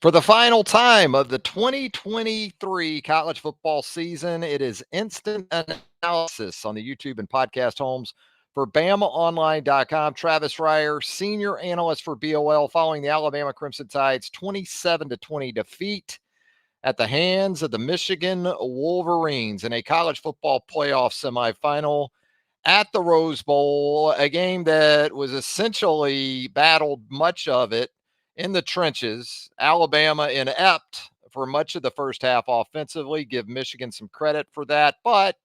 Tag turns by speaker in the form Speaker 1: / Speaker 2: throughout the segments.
Speaker 1: For the final time of the 2023 college football season, it is instant analysis on the YouTube and podcast homes for BamaOnline.com. Travis Reier, senior analyst for BOL, following the Alabama Crimson Tide's 27-20 defeat at the hands of the Michigan Wolverines in a college football playoff semifinal at the Rose Bowl, a game that was essentially battled much of it in the trenches. Alabama inept for much of the first half offensively. Give Michigan some credit for that, but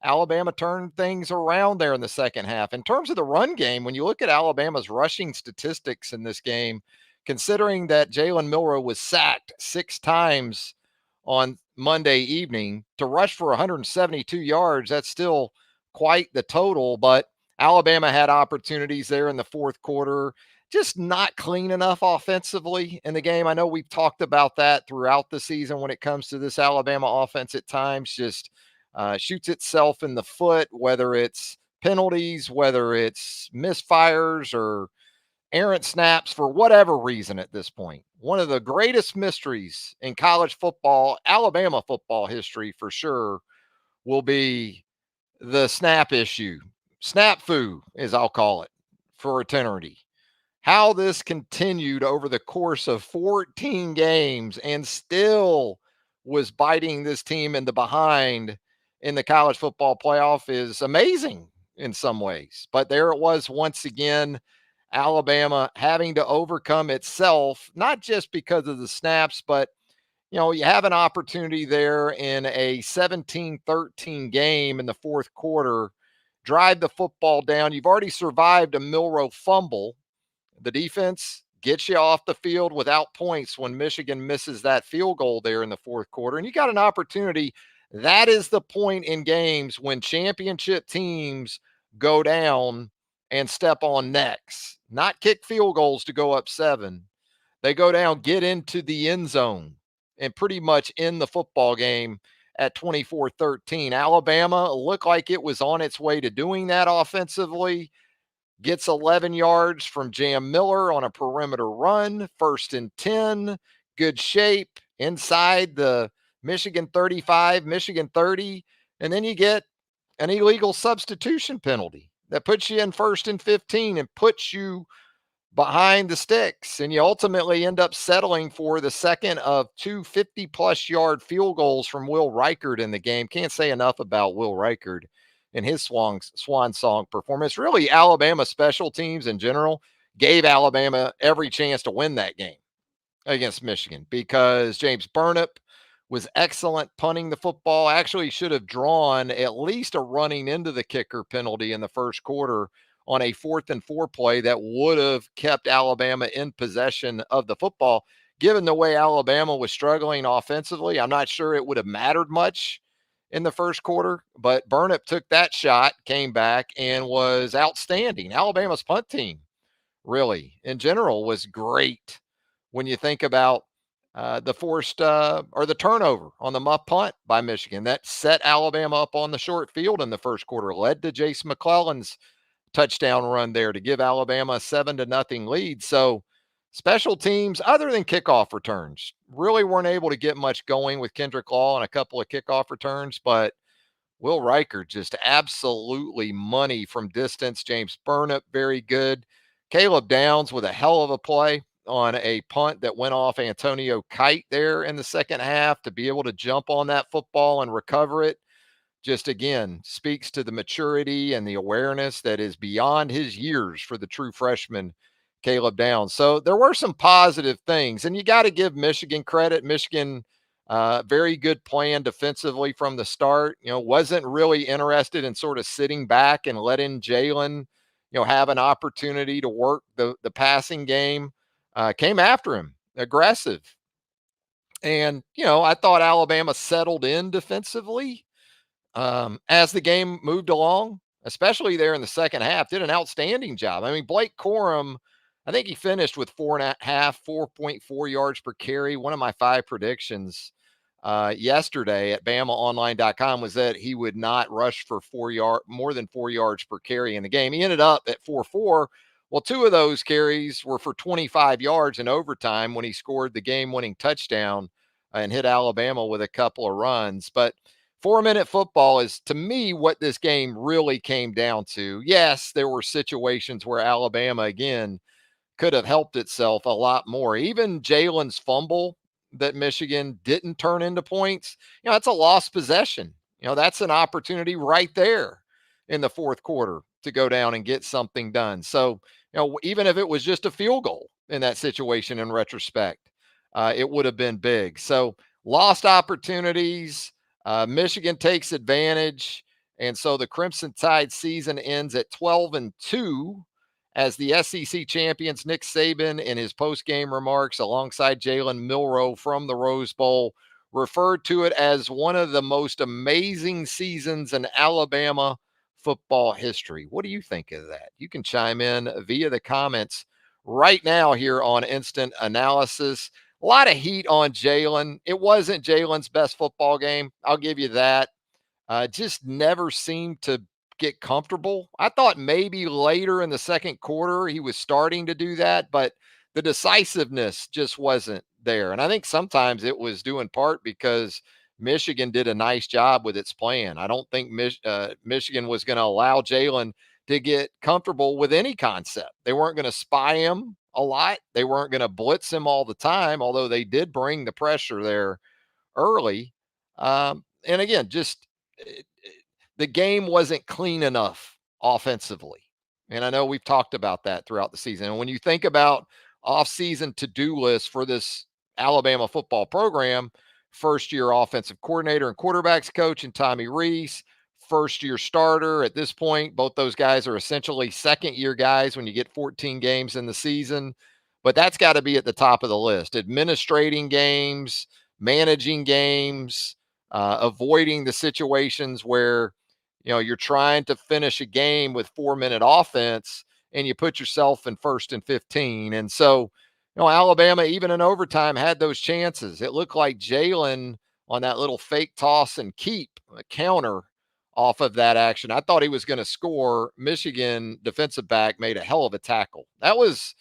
Speaker 1: Alabama turned things around there in the second half. In terms of the run game, when you look at Alabama's rushing statistics in this game, considering that Jalen Milroe was sacked 6 times on Monday evening, to rush for 172 yards, that's still quite the total. But Alabama had opportunities there in the fourth quarter, just not clean enough offensively in the game. I know we've talked about that throughout the season when it comes to this Alabama offense at times, just shoots itself in the foot, whether it's penalties, whether it's misfires or errant snaps for whatever reason at this point. One of the greatest mysteries in college football, Alabama football history for sure, will be the snap issue. Snap foo, as I'll call it, for eternity. How this continued over the course of 14 games and still was biting this team in the behind in the college football playoff is amazing in some ways. But there it was once again, Alabama having to overcome itself, not just because of the snaps, but you have an opportunity there in a 17-13 game in the fourth quarter, drive the football down. You've already survived a Milroe fumble. The defense gets you off the field without points when Michigan misses that field goal there in the fourth quarter. And you got an opportunity. That is the point in games when championship teams go down and step on necks, not kick field goals to go up 7. They go down, get into the end zone, and pretty much end the football game at 24-13. Alabama looked like it was on its way to doing that offensively. Gets 11 yards from Jam Miller on a perimeter run, 1st and 10, good shape inside the Michigan 35, Michigan 30, and then you get an illegal substitution penalty that puts you in 1st and 15 and puts you behind the sticks. And you ultimately end up settling for the second of two 50-plus yard field goals from Will Reichard in the game. Can't say enough about Will Reichard and his swan song performance. Really, Alabama special teams in general gave Alabama every chance to win that game against Michigan, because James Burnip was excellent punting the football. Actually should have drawn at least a running into the kicker penalty in the first quarter on a 4th and 4 play that would have kept Alabama in possession of the football. Given the way Alabama was struggling offensively, I'm not sure it would have mattered much in the first quarter, but Burnip took that shot, came back, and was outstanding. Alabama's punt team, really, in general, was great when you think about the forced or the turnover on the muff punt by Michigan. That set Alabama up on the short field in the first quarter, led to Jason McClellan's touchdown run there to give Alabama a 7-0 lead. So special teams, other than kickoff returns, really weren't able to get much going with Kendrick Law and a couple of kickoff returns, but Will Reichard just absolutely money from distance. James Burnip, very good. Caleb Downs with a hell of a play on a punt that went off Antonio Kite there in the second half, to be able to jump on that football and recover it. Just again speaks to the maturity and the awareness that is beyond his years for the true freshman, Caleb Downs. So there were some positive things, and you got to give Michigan credit. Michigan, very good plan defensively from the start. Wasn't really interested in sort of sitting back and letting Jalen, have an opportunity to work the passing game. Came after him, aggressive. And, I thought Alabama settled in defensively as the game moved along, especially there in the second half. Did an outstanding job. I mean, Blake Corum, I think he finished with 4.4 yards per carry. One of my 5 predictions yesterday at BamaOnline.com was that he would not rush for more than 4 yards per carry in the game. He ended up at 4.4, Well, two of those carries were for 25 yards in overtime when he scored the game winning touchdown and hit Alabama with a couple of runs. But 4 minute football is, to me, what this game really came down to. Yes, there were situations where Alabama, again, could have helped itself a lot more. Even Jalen's fumble that Michigan didn't turn into points, that's a lost possession. That's an opportunity right there in the fourth quarter to go down and get something done. So, even if it was just a field goal in that situation in retrospect, it would have been big. So, lost opportunities. Michigan takes advantage. And so the Crimson Tide season ends at 12-2 as the SEC champions. Nick Saban, in his post-game remarks alongside Jalen Milroe from the Rose Bowl, referred to it as one of the most amazing seasons in Alabama football history. What do you think of that? You can chime in via the comments right now here on Instant Analysis. A lot of heat on Jalen. It wasn't Jalen's best football game. I'll give you that. Just never seemed to get comfortable. I thought maybe later in the second quarter he was starting to do that, but the decisiveness just wasn't there. And I think sometimes it was due in part because Michigan did a nice job with its plan. I don't think Michigan was going to allow Jalen to get comfortable with any concept. They weren't going to spy him a lot. They weren't going to blitz him all the time, although they did bring the pressure there early. And again, just the game wasn't clean enough offensively. And I know we've talked about that throughout the season. And when you think about off-season to-do lists for this Alabama football program, first-year offensive coordinator and quarterbacks coach and Tommy Rees, first-year starter at this point. Both those guys are essentially second-year guys when you get 14 games in the season. But that's got to be at the top of the list. Administrating games, managing games, avoiding the situations where you're trying to finish a game with 4 minute offense and you put yourself in 1st and 15. And so, Alabama, even in overtime, had those chances. It looked like Jalen on that little fake toss and keep a counter off of that action. I thought he was going to score. Michigan defensive back made a hell of a tackle. That was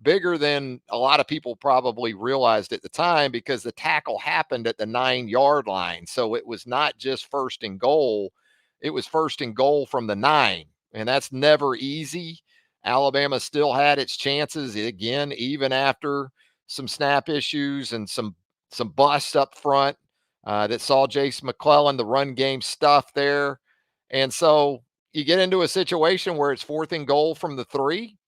Speaker 1: bigger than a lot of people probably realized at the time because the tackle happened at the 9-yard line. So it was not just first and goal, it was first and goal from the 9. And that's never easy. Alabama still had its chances again, even after some snap issues and some busts up front that saw Jace McClellan, the run game stuff there. And so you get into a situation where it's 4th and goal from the 3.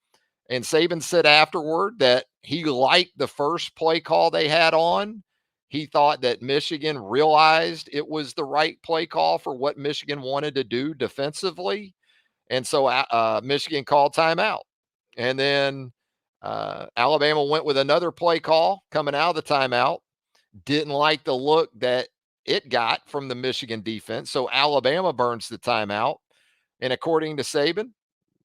Speaker 1: And Saban said afterward that he liked the first play call they had on. He thought that Michigan realized it was the right play call for what Michigan wanted to do defensively. And so Michigan called timeout. And then Alabama went with another play call coming out of the timeout. Didn't like the look that it got from the Michigan defense. So Alabama burns the timeout. And according to Saban,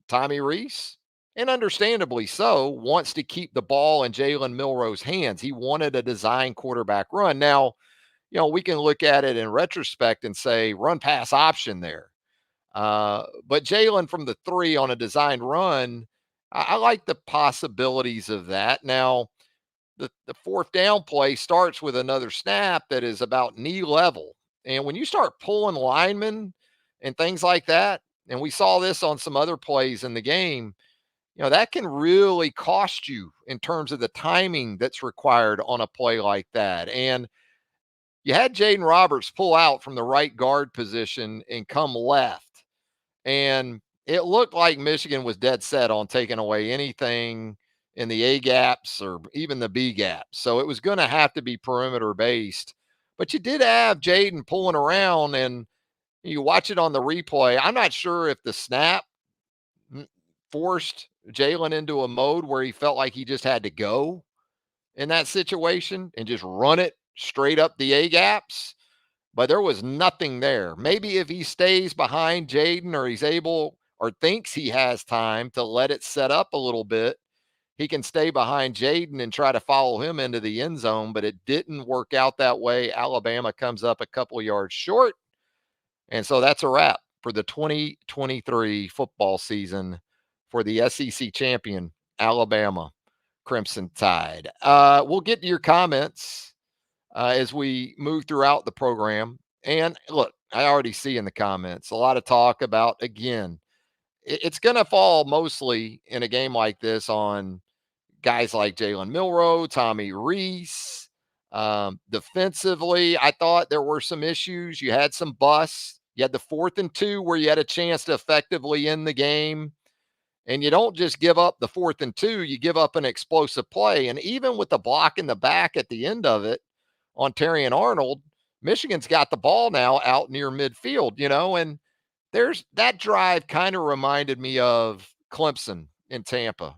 Speaker 1: Tommy Rees, and understandably so, wants to keep the ball in Jalen Milroe's hands. He wanted a design quarterback run. Now, we can look at it in retrospect and say run pass option there. But Jalen from the 3 on a designed run, I like the possibilities of that. Now, the 4th down play starts with another snap that is about knee level. And when you start pulling linemen and things like that, and we saw this on some other plays in the game, that can really cost you in terms of the timing that's required on a play like that. And you had Jaden Roberts pull out from the right guard position and come left. And it looked like Michigan was dead set on taking away anything in the A gaps or even the B gaps. So it was going to have to be perimeter based. But you did have Jaden pulling around, and you watch it on the replay. I'm not sure if the snap forced Jalen into a mode where he felt like he just had to go in that situation and just run it straight up the A gaps. But there was nothing there. Maybe if he stays behind Jaden, or he's able or thinks he has time to let it set up a little bit, he can stay behind Jaden and try to follow him into the end zone. But it didn't work out that way. Alabama comes up a couple yards short. And so that's a wrap for the 2023 football season for the SEC champion, Alabama Crimson Tide. We'll get to your comments as we move throughout the program. And look, I already see in the comments a lot of talk about, again, it's going to fall mostly in a game like this on guys like Jalen Milroe, Tommy Reese. Defensively, I thought there were some issues. You had some busts. You had the 4th and 2 where you had a chance to effectively end the game. And you don't just give up the 4th and 2, you give up an explosive play. And even with the block in the back at the end of it on Terry and Arnold, Michigan's got the ball now out near midfield, and there's that drive kind of reminded me of Clemson in Tampa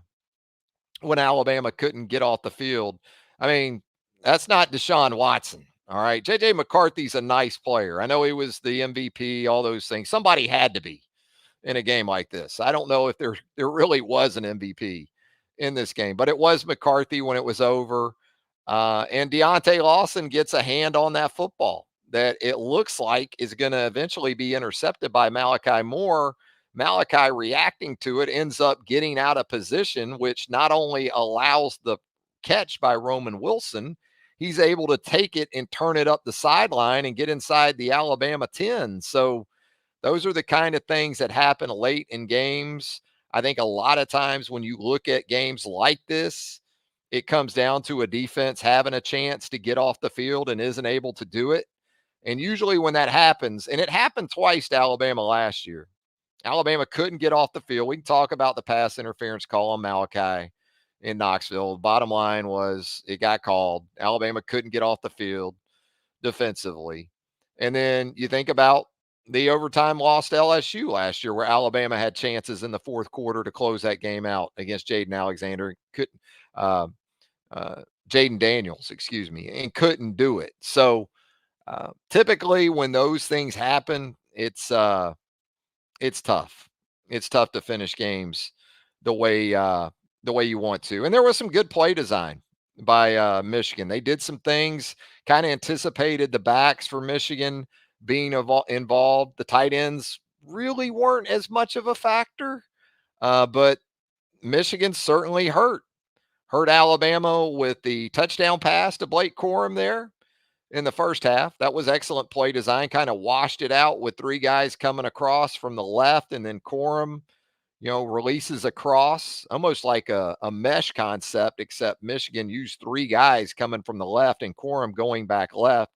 Speaker 1: when Alabama couldn't get off the field. I mean, that's not Deshaun Watson. All right. JJ McCarthy's a nice player. I know he was the MVP, all those things. Somebody had to be in a game like this. I don't know if there really was an MVP in this game, but it was McCarthy when it was over. And Deontay Lawson gets a hand on that football that it looks like is going to eventually be intercepted by Malachi Moore. Malachi reacting to it ends up getting out of position, which not only allows the catch by Roman Wilson, he's able to take it and turn it up the sideline and get inside the Alabama 10. So those are the kind of things that happen late in games. I think a lot of times when you look at games like this, it comes down to a defense having a chance to get off the field and isn't able to do it. And usually when that happens, and it happened twice to Alabama last year, Alabama couldn't get off the field. We can talk about the pass interference call on Malachi in Knoxville. Bottom line was it got called. Alabama couldn't get off the field defensively. And then you think about the overtime loss to LSU last year, where Alabama had chances in the 4th quarter to close that game out against Jaden Alexander. Couldn't, Jaden Daniels, excuse me, and couldn't do it. So typically when those things happen, it's tough. It's tough to finish games the way you want to. And there was some good play design by Michigan. They did some things, kind of anticipated the backs for Michigan being involved. The tight ends really weren't as much of a factor, but Michigan certainly hurt Alabama with the touchdown pass to Blake Corum there in the first half. That was excellent play design, kind of washed it out with 3 guys coming across from the left, and then Corum, releases across, almost like a mesh concept, except Michigan used 3 guys coming from the left and Corum going back left.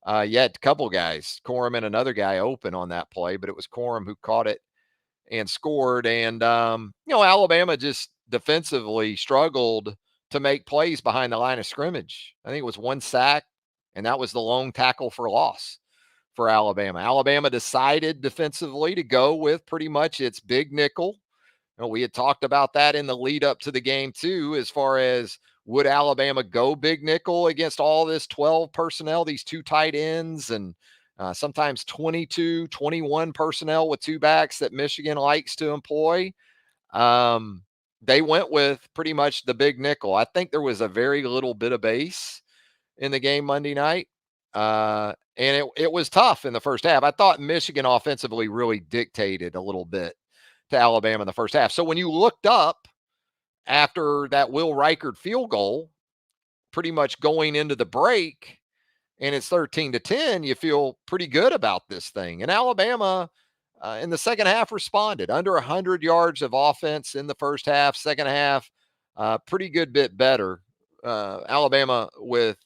Speaker 1: You had a couple guys, Corum and another guy open on that play, but it was Corum who caught it and scored. And, Alabama just defensively struggled to make plays behind the line of scrimmage. I think it was 1 sack, and that was the lone tackle for loss for Alabama. Alabama decided defensively to go with pretty much its big nickel. We had talked about that in the lead up to the game too, as far as would Alabama go big nickel against all this 12 personnel, these 2 tight ends, and sometimes 22, 21 personnel with 2 backs that Michigan likes to employ. They went with pretty much the big nickel. I think there was a very little bit of base in the game Monday night. And it was tough in the first half. I thought Michigan offensively really dictated a little bit to Alabama in the first half. So when you looked up after that Will Reichard field goal, pretty much going into the break, and it's 13-10, you feel pretty good about this thing. And Alabama in the second half responded. Under 100 yards of offense in the first half. Second half, pretty good bit better. Alabama with,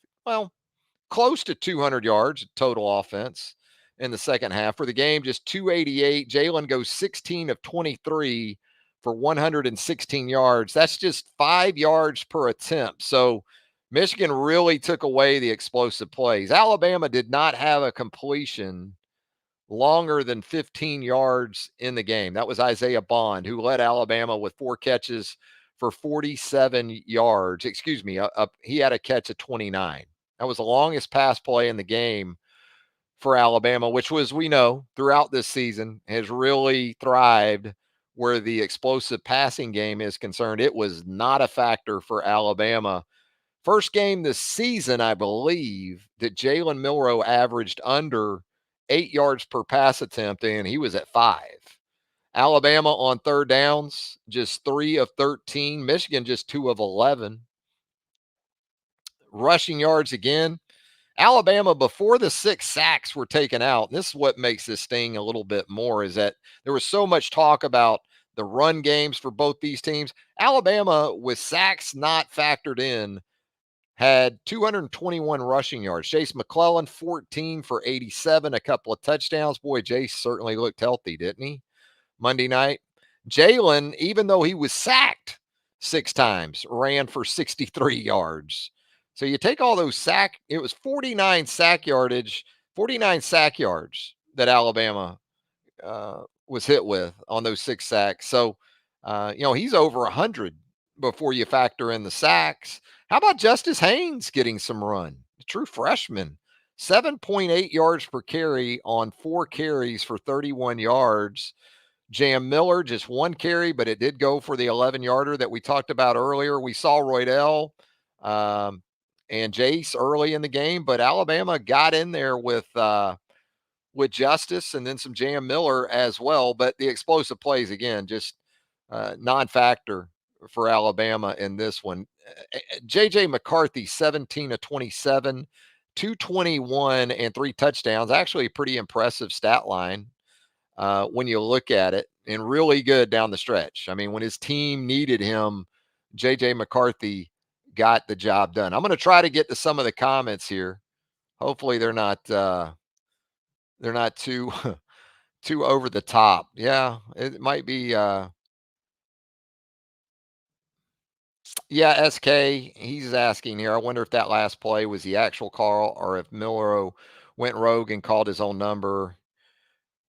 Speaker 1: close to 200 yards total offense in the second half. For the game, just 288. Jalen goes 16 of 23 for 116 yards. That's just 5 yards per attempt. So Michigan really took away the explosive plays. Alabama did not have a completion longer than 15 yards in the game. That was Isaiah Bond, who led Alabama with 4 catches for 47 yards. Excuse me, he had a catch of 29. That was the longest pass play in the game for Alabama, which was, we know, throughout this season has really thrived where the explosive passing game is concerned. It was not a factor for Alabama. First game this season, I believe, that Jalen Milroe averaged under 8 yards per pass attempt, and he was at 5. Alabama on third downs, just 3 of 13. Michigan just 2 of 11. Rushing yards again. Alabama, before the 6 sacks were taken out, this is what makes this sting a little bit more, is that there was so much talk about the run games for both these teams. Alabama, with sacks not factored in, had 221 rushing yards. Chase McClellan, 14 for 87, a couple of touchdowns. Boy, Jace certainly looked healthy, didn't he? Monday night. Jalen, even though he was sacked 6 times, ran for 63 yards. So you take all those it was 49 sack yards that Alabama was hit with on those 6 sacks. So, he's over 100 before you factor in the sacks. How about Justice Haynes getting some run? The true freshman, 7.8 yards per carry on 4 carries for 31 yards. Jam Miller, just 1 carry, but it did go for the 11-yarder that we talked about earlier. We saw Roydell and Jace early in the game, but Alabama got in there with Justice and then some Jam Miller as well. But the explosive plays, again, just non-factor for Alabama in this one. J.J. McCarthy, 17 of 27, 221 and 3 touchdowns. Actually, a pretty impressive stat line when you look at it, and really good down the stretch. I mean, when his team needed him, J.J. McCarthy got the job done. I'm going to try to get to some of the comments here. Hopefully, they're not too too over the top. Yeah, it might be. Yeah, SK. He's asking here. I wonder if that last play was the actual call or if Miller went rogue and called his own number.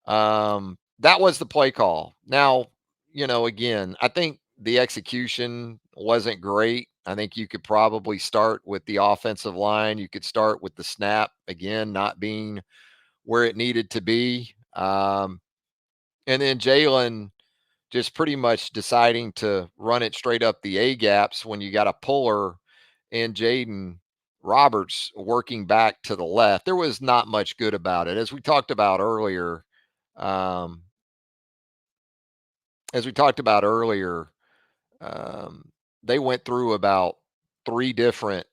Speaker 1: That was the play call. Now, again, I think the execution wasn't great. I think you could probably start with the offensive line. You could start with the snap again, not being where it needed to be. And then Jalen just pretty much deciding to run it straight up the A gaps when you got a puller and Jaden Roberts working back to the left. There was not much good about it. Um, as we talked about earlier, they went through about three different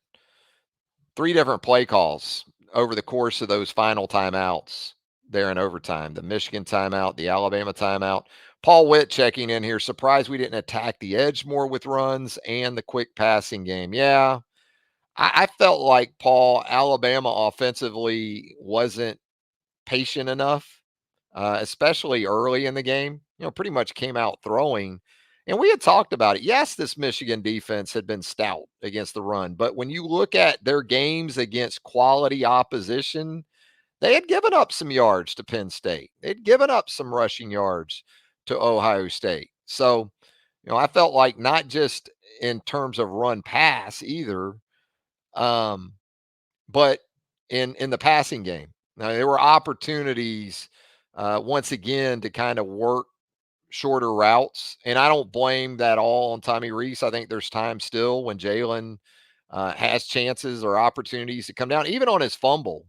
Speaker 1: three different play calls over the course of those final timeouts there in overtime. The Michigan timeout, the Alabama timeout. Paul Witt checking in here. Surprised we didn't attack the edge more with runs and the quick passing game. Yeah, I felt like Alabama offensively wasn't patient enough, especially early in the game. Pretty much came out throwing. And we had talked about it. Yes, this Michigan defense had been stout against the run, but when you look at their games against quality opposition, they had given up some yards to Penn State. They'd given up some rushing yards to Ohio State. So, I felt like not just in terms of run pass either, um, but in the passing game. Now there were opportunities once again to kind of work shorter routes, and I don't blame that all on Tommy Reese. I think there's time still when Jalen has chances or opportunities to come down, even on his fumble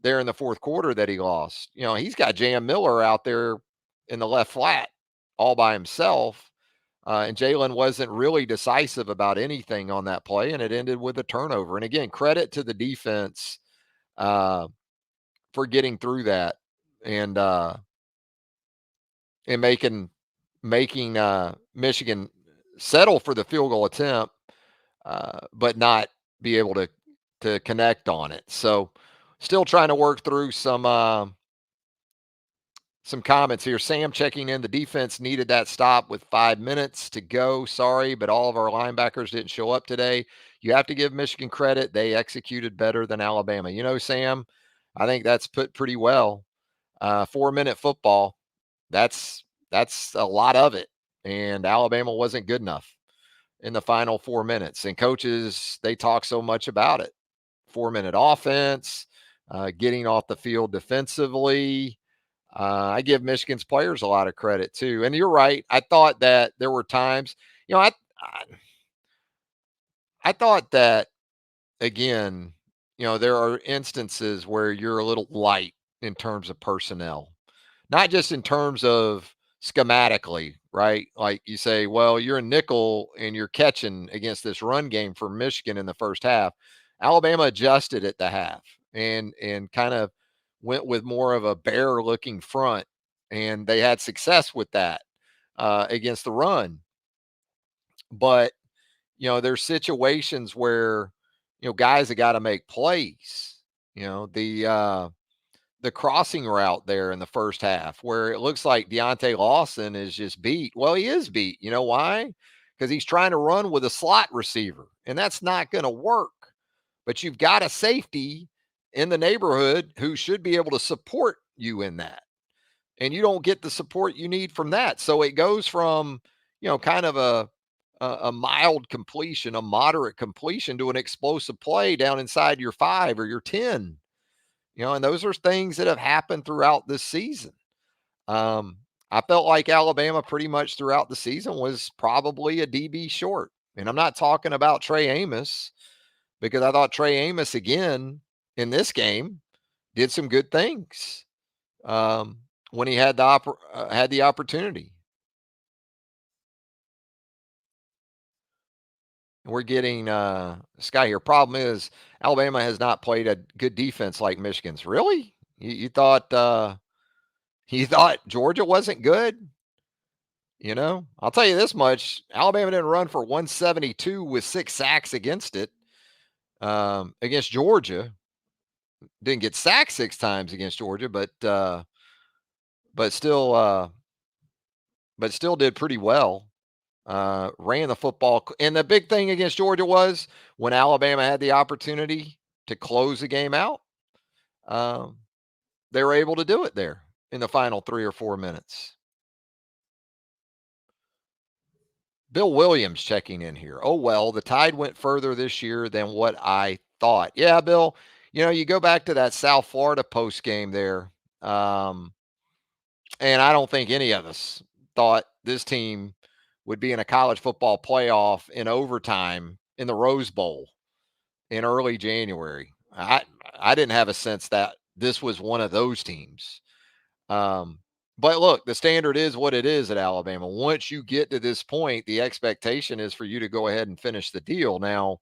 Speaker 1: there in the fourth quarter that he lost. He's got Jam Miller out there in the left flat all by himself. And Jalen wasn't really decisive about anything on that play, and it ended with a turnover. And again, credit to the defense uh, for getting through that and and making Michigan settle for the field goal attempt, but not be able to connect on it. So, still trying to work through some comments here. Sam checking in. The defense needed that stop with 5 minutes to go. Sorry, but all of our linebackers didn't show up today. You have to give Michigan credit. They executed better than Alabama. Sam, I think that's put pretty well. 4-minute football. That's a lot of it. And Alabama wasn't good enough in the final 4 minutes. And coaches, they talk so much about it. 4-minute offense, getting off the field defensively. I give Michigan's players a lot of credit too. And you're right. I thought that there were times, I thought that again, there are instances where you're a little light in terms of personnel, not just in terms of schematically, right? Like you say, well, you're a nickel and you're catching against this run game for Michigan in the first half. Alabama adjusted at the half and kind of went with more of a bear looking front, and they had success with that against the run. But there's situations where guys have got to make plays. The crossing route there in the first half where it looks like Deontay Lawson is just beat. Well, he is beat. You know why? Because he's trying to run with a slot receiver, and that's not going to work. But you've got a safety in the neighborhood who should be able to support you in that. And you don't get the support you need from that. So it goes from, kind of a mild completion, a moderate completion to an explosive play down inside your 5 or your 10. And those are things that have happened throughout this season. Um, I felt like Alabama pretty much throughout the season was probably a DB short. And I'm not talking about Trey Amos because I thought Trey Amos again in this game did some good things when he had had the opportunity. We're getting Sky here. Problem is Alabama has not played a good defense like Michigan's. Really? You thought Georgia wasn't good? I'll tell you this much: Alabama didn't run for 172 with 6 sacks against it. Against Georgia, didn't get sacked 6 times against Georgia, but still, did pretty well. Ran the football, and the big thing against Georgia was when Alabama had the opportunity to close the game out. Um, they were able to do it there in the final 3 or 4 minutes. Bill Williams checking in here. Oh, well, the Tide went further this year than what I thought. Yeah, Bill, you go back to that South Florida post game there. Um, and I don't think any of us thought this team would be in a college football playoff in overtime in the Rose Bowl in early January. I didn't have a sense that this was one of those teams. But look, the standard is what it is at Alabama. Once you get to this point, the expectation is for you to go ahead and finish the deal. Now,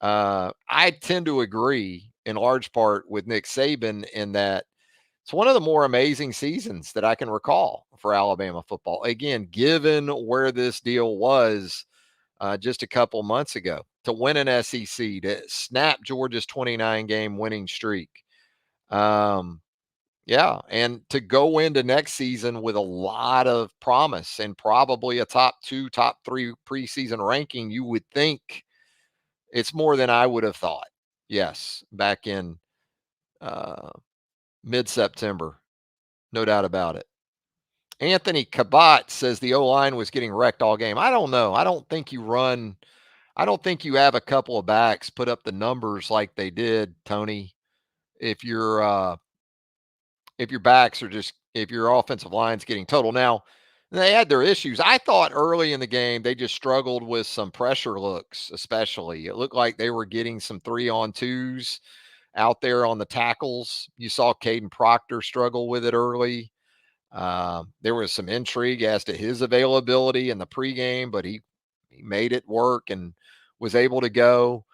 Speaker 1: I tend to agree in large part with Nick Saban in that it's one of the more amazing seasons that I can recall for Alabama football. Again, given where this deal was just a couple months ago, to win an SEC, to snap Georgia's 29 game winning streak. Yeah, and to go into next season with a lot of promise and probably a top 2, top 3 preseason ranking, you would think it's more than I would have thought. Yes, back in uh, mid-September, no doubt about it. Anthony Cabot says the O-line was getting wrecked all game. I don't know. I don't think you have a couple of backs put up the numbers like they did, Tony, if your backs are just if your offensive line's getting total. Now, they had their issues. I thought early in the game they just struggled with some pressure looks, especially. It looked like they were getting some 3-on-2s out there on the tackles. You saw Caden Proctor struggle with it early. There was some intrigue as to his availability in the pregame, but he made it work and was able to go.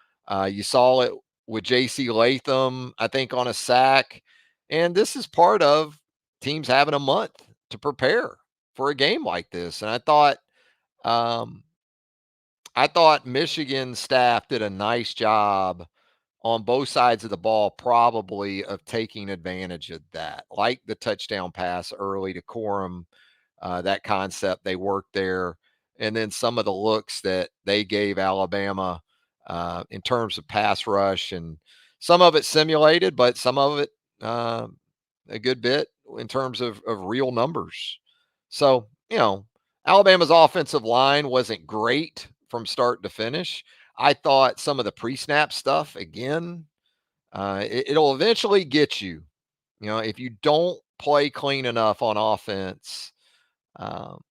Speaker 1: You saw it with J.C. Latham, I think, on a sack. And this is part of teams having a month to prepare for a game like this. And um, I thought Michigan staff did a nice job on both sides of the ball, probably of taking advantage of that, like the touchdown pass early to Corum, that concept they worked there, and then some of the looks that they gave Alabama in terms of pass rush, and some of it simulated, but some of it uh, a good bit in terms of real numbers. So, Alabama's offensive line wasn't great from start to finish. I thought some of the pre-snap stuff again, it'll eventually get you. If you don't play clean enough on offense, um,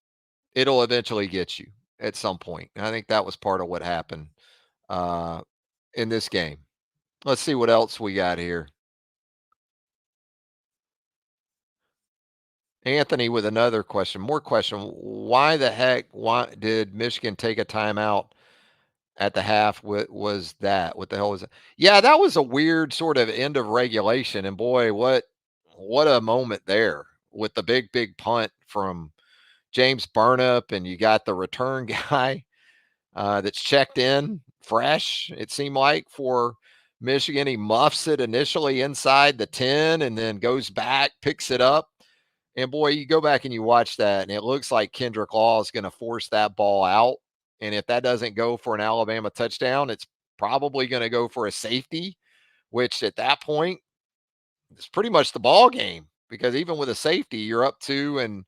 Speaker 1: it'll eventually get you at some point. And I think that was part of what happened uh, in this game. Let's see what else we got here. Anthony with another question, more question. Why the heck? Why did Michigan take a timeout at the half? What was that? What the hell was that? Yeah, that was a weird sort of end of regulation. And boy, what a moment there with the big punt from James Burnip, and you got the return guy that's checked in fresh. It seemed like for Michigan, he muffs it initially inside the 10, and then goes back, picks it up. And boy, you go back and you watch that, and it looks like Kendrick Law is going to force that ball out. And if that doesn't go for an Alabama touchdown, it's probably going to go for a safety, which at that point is pretty much the ball game, because even with a safety, you're up two, and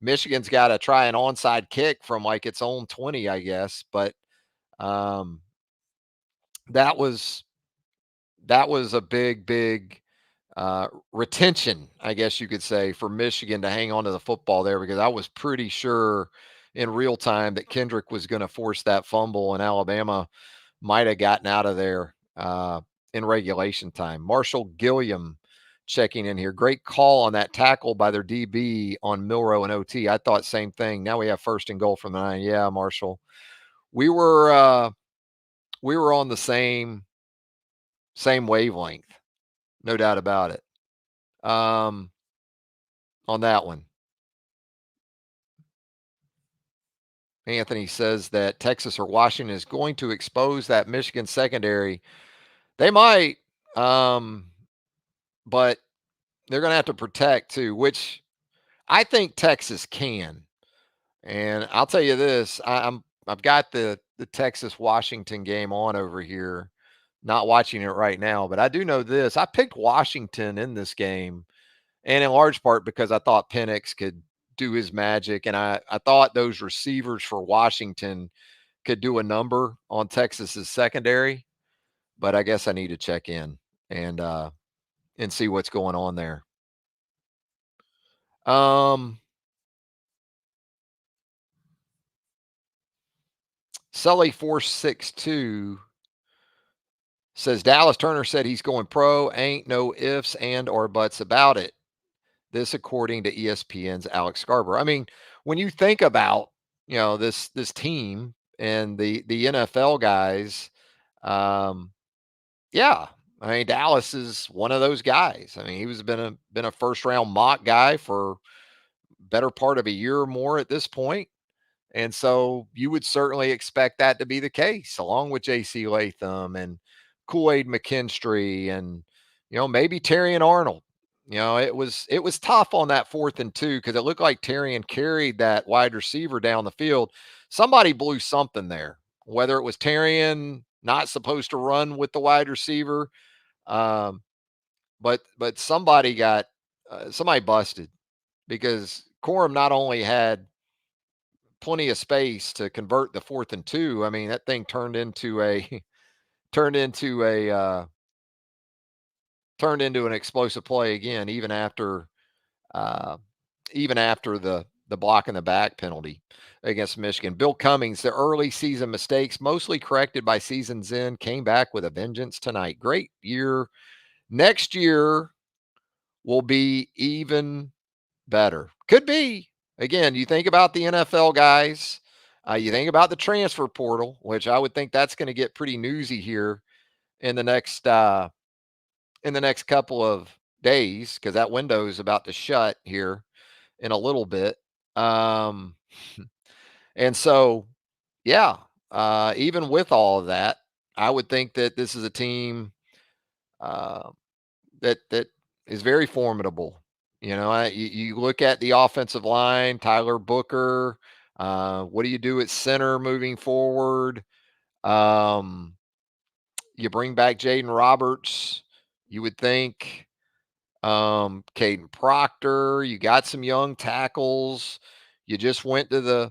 Speaker 1: Michigan's got to try an onside kick from like its own 20, I guess. But um, that was a big retention, I guess you could say, for Michigan to hang on to the football there, because I was pretty sure in real time that Kendrick was going to force that fumble and Alabama might have gotten out of there in regulation time. Marshall Gilliam checking in here. Great call on that tackle by their DB on Milrow and OT. I thought same thing. Now we have first and goal from the 9. Yeah, Marshall. We were on the same wavelength. No doubt about it. On that one. Anthony says that Texas or Washington is going to expose that Michigan secondary. They might, but they're going to have to protect too, which I think Texas can. And I'll tell you this: I've got the Texas Washington game on over here. Not watching it right now, but I do know this: I picked Washington in this game, and in large part because I thought Penix could do his magic, and I thought those receivers for Washington could do a number on Texas's secondary. But I guess I need to check in and see what's going on there. Sully 462 says Dallas Turner said he's going pro. Ain't no ifs and or buts about it. This according to ESPN's Alex Scarborough. I mean, when you think about, this team and the NFL guys, um, yeah, I mean Dallas is one of those guys. I mean, he was been a first round mock guy for better part of a year or more at this point. And so you would certainly expect that to be the case, along with J.C. Latham and Kool-Aid McKinstry and, maybe Terrion Arnold. It was tough on that 4th and 2 because it looked like Terrion carried that wide receiver down the field. Somebody blew something there, whether it was Terrion not supposed to run with the wide receiver, um, but somebody busted, because Corum not only had plenty of space to convert the 4th and 2. I mean, that thing turned into a turned into an explosive play again, uh, even after the block in the back penalty against Michigan. Bill Cummings, the early season mistakes, mostly corrected by season's end, came back with a vengeance tonight. Great year. Next year will be even better. Could be. Again, you think about the NFL guys, you think about the transfer portal, which I would think that's going to get pretty newsy here in the next couple of days, because that window is about to shut here in a little bit. Um, and so, yeah, even with all of that, I would think that this is a team uh, that is very formidable. You look at the offensive line, Tyler Booker. What do you do at center moving forward? Um, you bring back Jaden Roberts. You would think Caden Proctor. You got some young tackles. You just went to the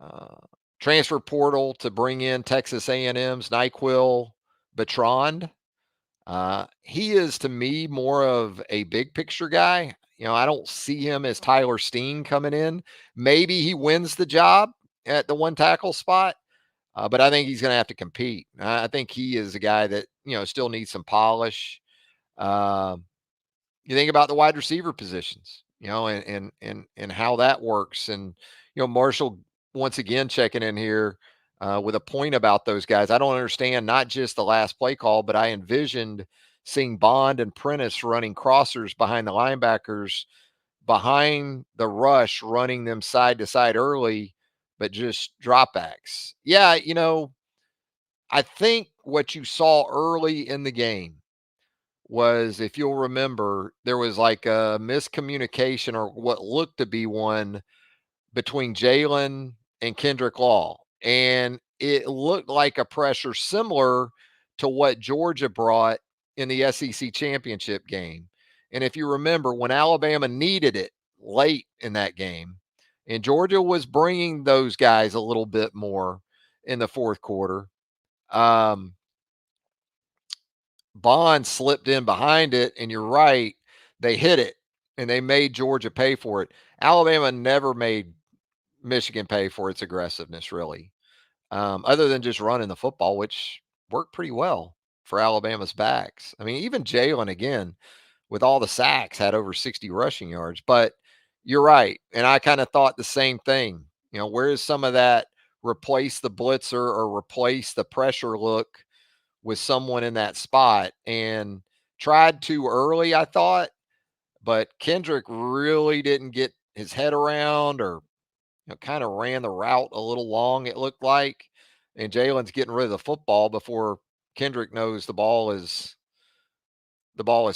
Speaker 1: uh, transfer portal to bring in Texas A&M's Nyquil Bertrand. He is, to me, more of a big picture guy. I don't see him as Tyler Steen coming in. Maybe he wins the job at the one tackle spot, but I think he's going to have to compete. I think he is a guy that, still needs some polish. You think about the wide receiver positions. and how that works. And Marshall once again checking in here with a point about those guys. I don't understand not just the last play call, but I envisioned seeing Bond and Prentice running crossers behind the linebackers, behind the rush, running them side to side early, but just dropbacks. Yeah, I think what you saw early in the game was, if you'll remember, there was like a miscommunication or what looked to be one between Jalen and Kendrick Law. And it looked like a pressure similar to what Georgia brought in the SEC championship game. And if you remember, when Alabama needed it late in that game, and Georgia was bringing those guys a little bit more in the fourth quarter, um, Bond slipped in behind it, and you're right, they hit it and they made Georgia pay for it. Alabama never made Michigan pay for its aggressiveness, really, other than just running the football, which worked pretty well for Alabama's backs. I mean, even Jalen, again, with all the sacks, had over 60 rushing yards. But you're right. And I kind of thought the same thing. Where is some of that replace the blitzer or replace the pressure look with someone in that spot? And tried too early, I thought, but Kendrick really didn't get his head around, or kind of ran the route a little long, it looked like. And Jalen's getting rid of the football before Kendrick knows the ball is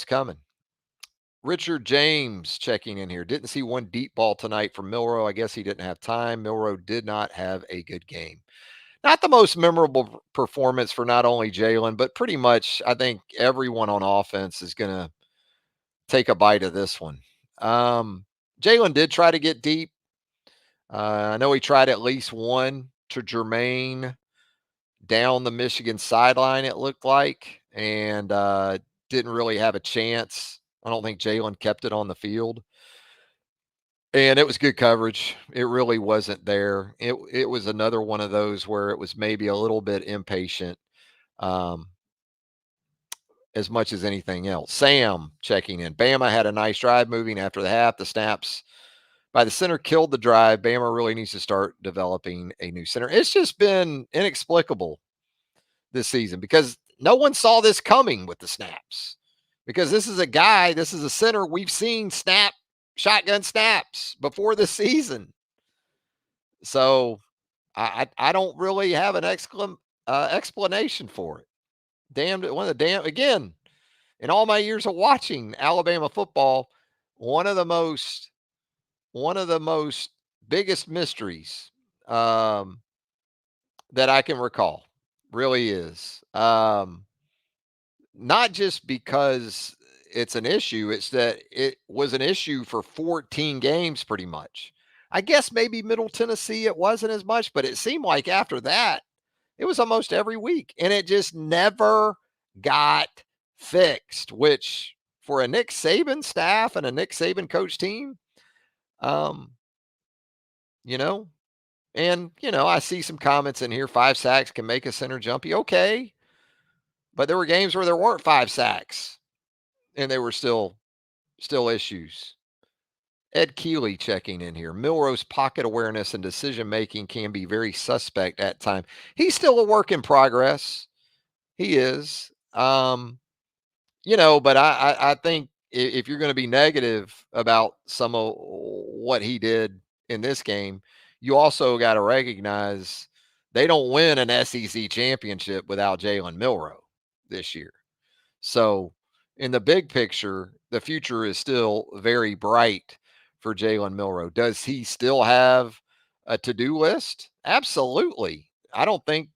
Speaker 1: coming. Richard James checking in here. Didn't see one deep ball tonight from Milrow. I guess he didn't have time. Milrow did not have a good game. Not the most memorable performance for not only Jalen, but pretty much I think everyone on offense is going to take a bite of this one. Jalen did try to get deep. I know he tried at least one to Jermaine down the Michigan sideline, it looked like, and didn't really have a chance. I don't think Jalen kept it on the field. And it was good coverage. It really wasn't there. It was another one of those where it was maybe a little bit impatient, um, as much as anything else. Sam checking in. Bama had a nice drive moving after the half. The snaps by the center killed the drive. Bama really needs to start developing a new center. It's just been inexplicable this season because no one saw this coming with the snaps. Because this is a center we've seen snap shotgun snaps before this season. So I don't really have an explanation for it. Again, in all my years of watching Alabama football, one of the most one of the most biggest mysteries, that I can recall, really is. Not just because it's an issue, it's that it was an issue for 14 games pretty much. I guess maybe Middle Tennessee it wasn't as much, but it seemed like after that, it was almost every week, and it just never got fixed, which for a Nick Saban staff and a Nick Saban coach team, um, you know, I see some comments in here, 5 sacks can make a center jumpy. Okay, but there were games where there weren't 5 sacks and they were still issues. Ed Keeley checking in here. Milrow's pocket awareness and decision making can be very suspect at times. He's still a work in progress. He is. But I think if you're going to be negative about some of what he did in this game, you also got to recognize they don't win an SEC championship without Jalen Milrow this year. So, in the big picture, the future is still very bright for Jalen Milrow. Does he still have a to-do list? Absolutely. I don't think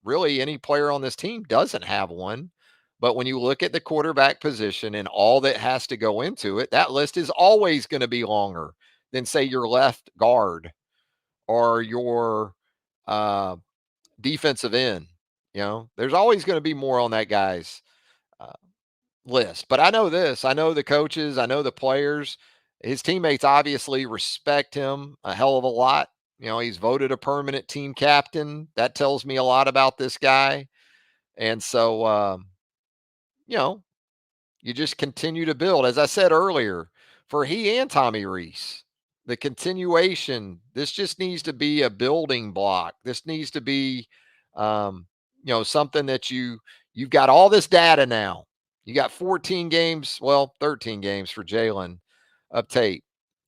Speaker 1: really any player on this team doesn't have one. But when you look at the quarterback position and all that has to go into it, that list is always going to be longer than, say, your left guard or your uh, defensive end. There's always going to be more on that guy's uh, list. But I know this. I know the coaches. I know the players. His teammates obviously respect him a hell of a lot. He's voted a permanent team captain. That tells me a lot about this guy. And so, you just continue to build. As I said earlier, for he and Tommy Reese. The continuation, this just needs to be a building block. This needs to be, um, something that you've got all this data now. You got 14 games, well, 13 games for Jalen of tape.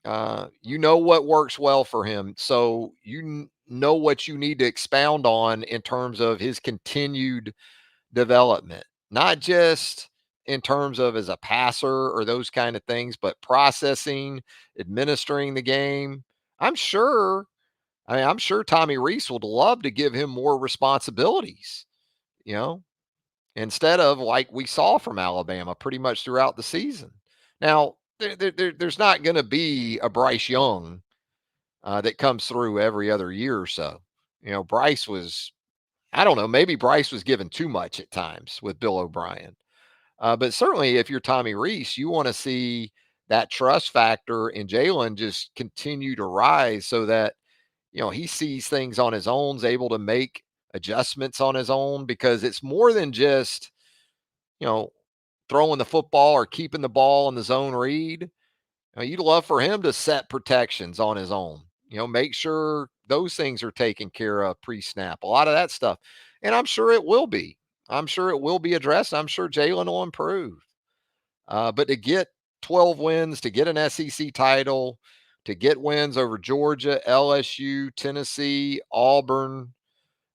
Speaker 1: You know what works well for him. So you know what you need to expound on in terms of his continued development, not just in terms of as a passer or those kind of things, but processing, administering the game. I'm sure, I'm sure Tommy Reese would love to give him more responsibilities, you know, instead of like we saw from Alabama pretty much throughout the season. Now, there's not going to be a Bryce Young that comes through every other year or so. Bryce was, I don't know, maybe Bryce was given too much at times with Bill O'Brien. But certainly, if you're Tommy Reese, you want to see that trust factor in Jalen just continue to rise so that, he sees things on his own, is able to make adjustments on his own, because it's more than just, you know, throwing the football or keeping the ball in the zone read. You'd love for him to set protections on his own, make sure those things are taken care of pre-snap, a lot of that stuff. And I'm sure it will be. I'm sure it will be addressed. I'm sure Jalen will improve. But to get 12 wins, to get an SEC title, to get wins over Georgia, LSU, Tennessee, Auburn,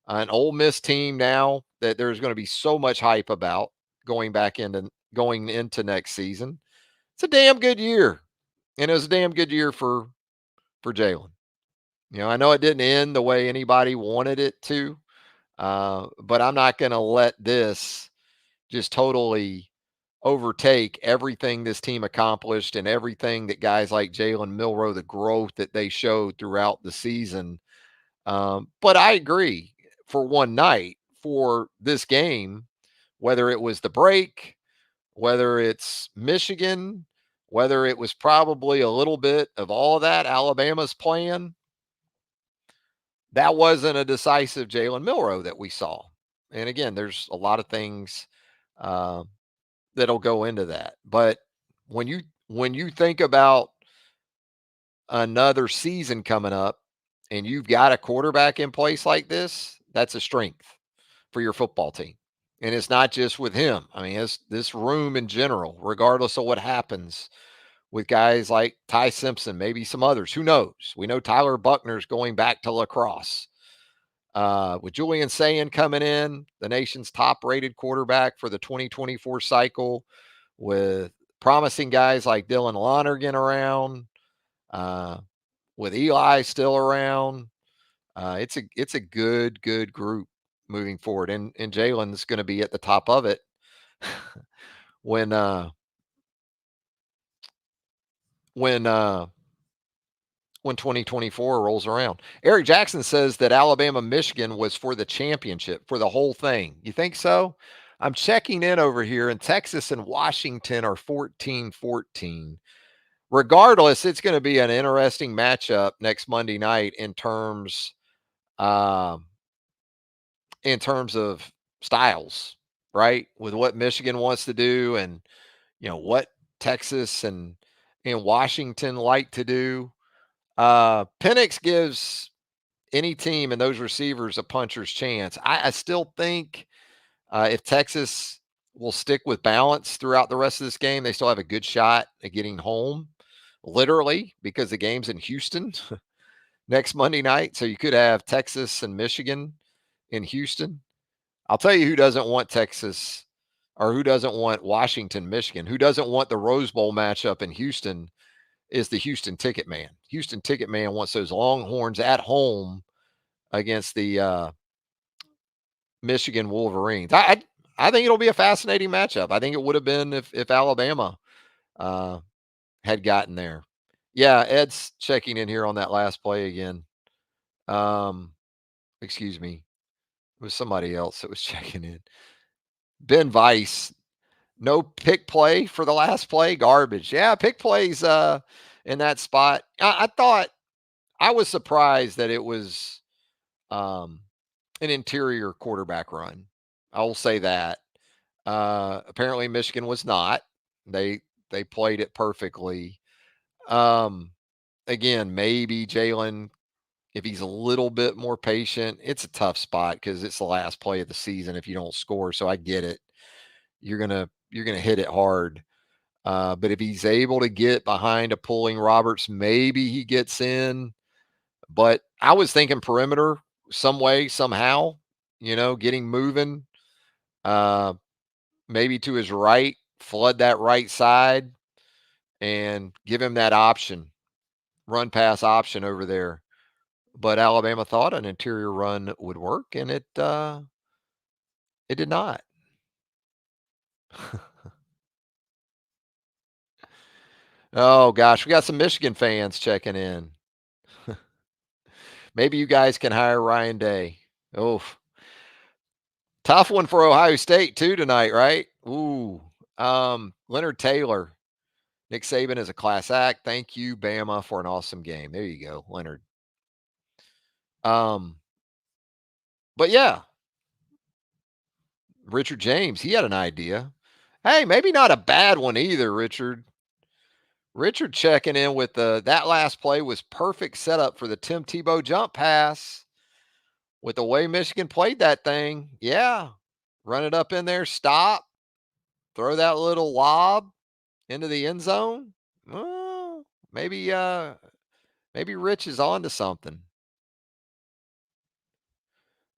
Speaker 1: an Ole Miss team now that there's going to be so much hype about going into next season. It's a damn good year. And it was a damn good year for Jalen. I know it didn't end the way anybody wanted it to, but I'm not going to let this just totally overtake everything this team accomplished and everything that guys like Jalen Milroe, the growth that they showed throughout the season. But I agree, for one night, for this game, whether it was the break, whether it's Michigan, whether it was probably a little bit of all of that, Alabama's plan, that wasn't a decisive Jalen Milroe that we saw. And again, there's a lot of things uh, that'll go into that. But when you think about another season coming up and you've got a quarterback in place like this, that's a strength for your football team. And it's not just with him. I mean, it's this room in general, regardless of what happens with guys like Ty Simpson, maybe some others. Who knows? We know Tyler Buckner's going back to lacrosse. With Julian Sayin coming in, the nation's top rated quarterback for the 2024 cycle, with promising guys like Dylan Lonergan around, uh, with Eli still around. It's a good group moving forward, and Jalen's going to be at the top of it when uh, when uh, when 2024 rolls around. Eric Jackson says that Alabama Michigan was for the championship, for the whole thing. You think so? I'm checking in over here, and Texas and Washington are 14-14. Regardless, it's going to be an interesting matchup next Monday night um, in terms of styles, right? With what Michigan wants to do, and what Texas and Washington like to do. Penix gives any team and those receivers a puncher's chance. I still think if Texas will stick with balance throughout the rest of this game, they still have a good shot at getting home, literally, because the game's in Houston next Monday night. So you could have Texas and Michigan in Houston. I'll tell you who doesn't want Texas, or who doesn't want Washington, Michigan, who doesn't want the Rose Bowl matchup in Houston, is the Houston Ticket Man. Houston Ticket Man wants those Longhorns at home against the Michigan Wolverines. I think it'll be a fascinating matchup. I think it would have been if Alabama uh, had gotten there. Yeah, Ed's checking in here on that last play again. Excuse me. It was somebody else that was checking in. Ben Weiss, no pick play for the last play. Garbage. Yeah, pick plays in that spot. I thought, I was surprised that it was an interior quarterback run. I will say that. Apparently Michigan was not. They played it perfectly. Um, Again, maybe Jalen, if he's a little bit more patient, it's a tough spot because it's the last play of the season if you don't score. So I get it. You're gonna hit it hard. But if he's able to get behind a pulling Roberts, maybe he gets in. But I was thinking perimeter some way, somehow, getting moving. Uh, Maybe to his right, flood that right side and give him that option, run pass option over there. But Alabama thought an interior run would work, and it did not. Oh gosh, we got some Michigan fans checking in. Maybe you guys can hire Ryan Day. Oh, tough one for Ohio State too tonight, right? Ooh. Leonard Taylor. Nick Saban is a class act. Thank you, Bama, for an awesome game. There you go, Leonard. Um, but yeah, Richard James, he had an idea. Hey, maybe not a bad one either, Richard. Richard checking in with that last play was perfect setup for the Tim Tebow jump pass. With the way Michigan played that thing, yeah. Run it up in there, stop, throw that little lob into the end zone. Well, maybe Rich is on to something.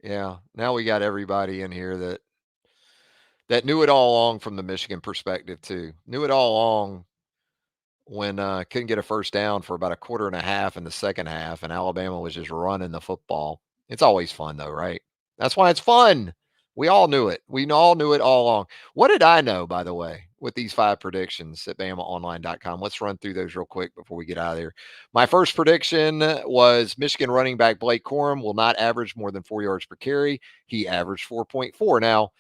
Speaker 1: Yeah. Now we got everybody in here that knew it all along from the Michigan perspective too. Knew it all along when couldn't get a first down for about a quarter and a half in the second half, and Alabama was just running the football. It's always fun though, right? That's why it's fun. We all knew it. We all knew it all along. What did I know, by the way, with these five predictions at BamaOnline.com? Let's run through those real quick before we get out of there. My first prediction was Michigan running back Blake Corum will not average more than 4 yards per carry. He averaged 4.4. Now,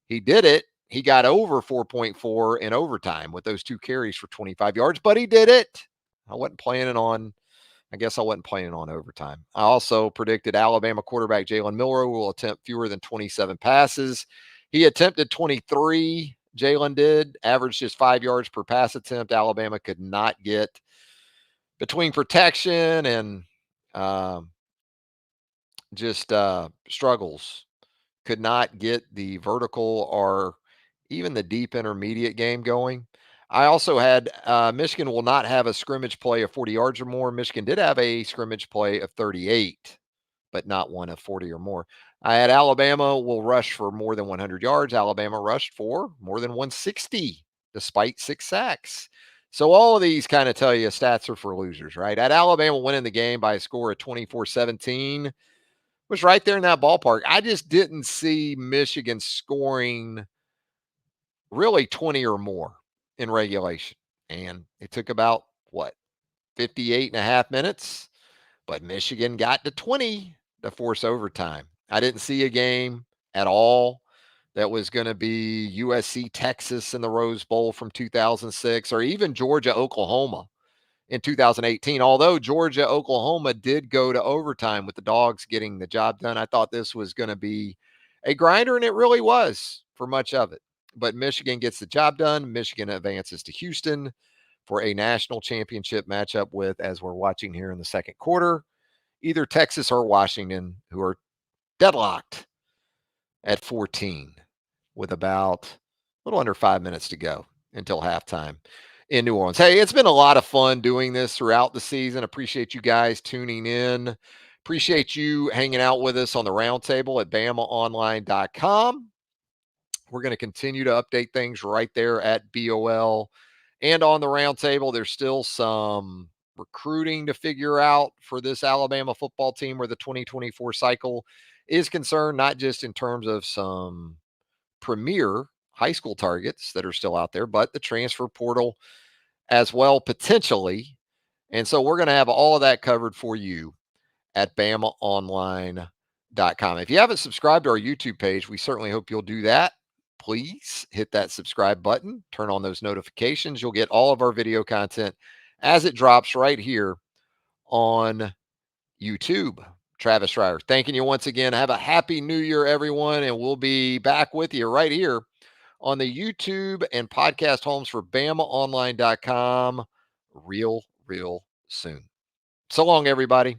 Speaker 1: he did it. He got over 4.4 in overtime with those two carries for 25 yards, but he did it. I guess I wasn't planning on overtime. I also predicted Alabama quarterback Jalen Milroe will attempt fewer than 27 passes. He attempted 23. Jalen did, averaged just 5 yards per pass attempt. Alabama could not get between protection and um, just struggles. Could not get the vertical or even the deep intermediate game going. I also had Michigan will not have a scrimmage play of 40 yards or more. Michigan did have a scrimmage play of 38, but not one of 40 or more. I had Alabama will rush for more than 100 yards. Alabama rushed for more than 160 despite 6 sacks. So all of these kind of tell you stats are for losers, right? At Alabama winning the game by a score of 24-17 was right there in that ballpark. I just didn't see Michigan scoring really 20 or more in regulation. And it took about what, 58 and a half minutes, but Michigan got to 20 to force overtime. I didn't see a game at all that was going to be USC Texas in the Rose Bowl from 2006 or even Georgia Oklahoma in 2018. Although Georgia Oklahoma did go to overtime with the Dogs getting the job done, I thought this was going to be a grinder, and it really was for much of it. But Michigan gets the job done. Michigan advances to Houston for a national championship matchup with, as we're watching here in the second quarter, either Texas or Washington, who are deadlocked at 14 with about a little under 5 minutes to go until halftime in New Orleans. Hey, it's been a lot of fun doing this throughout the season. Appreciate you guys tuning in. Appreciate you hanging out with us on the roundtable at BamaOnline.com. We're going to continue to update things right there at BOL and on the roundtable. There's still some recruiting to figure out for this Alabama football team where the 2024 cycle is concerned, not just in terms of some premier high school targets that are still out there, but the transfer portal as well, potentially. And so we're going to have all of that covered for you at BamaOnline.com. If you haven't subscribed to our YouTube page, we certainly hope you'll do that. Please hit that subscribe button, turn on those notifications. You'll get all of our video content as it drops right here on YouTube. Travis Reier, thanking you once again. Have a happy new year, everyone, and we'll be back with you right here on the YouTube and podcast homes for BamaOnline.com real real soon. So long, everybody.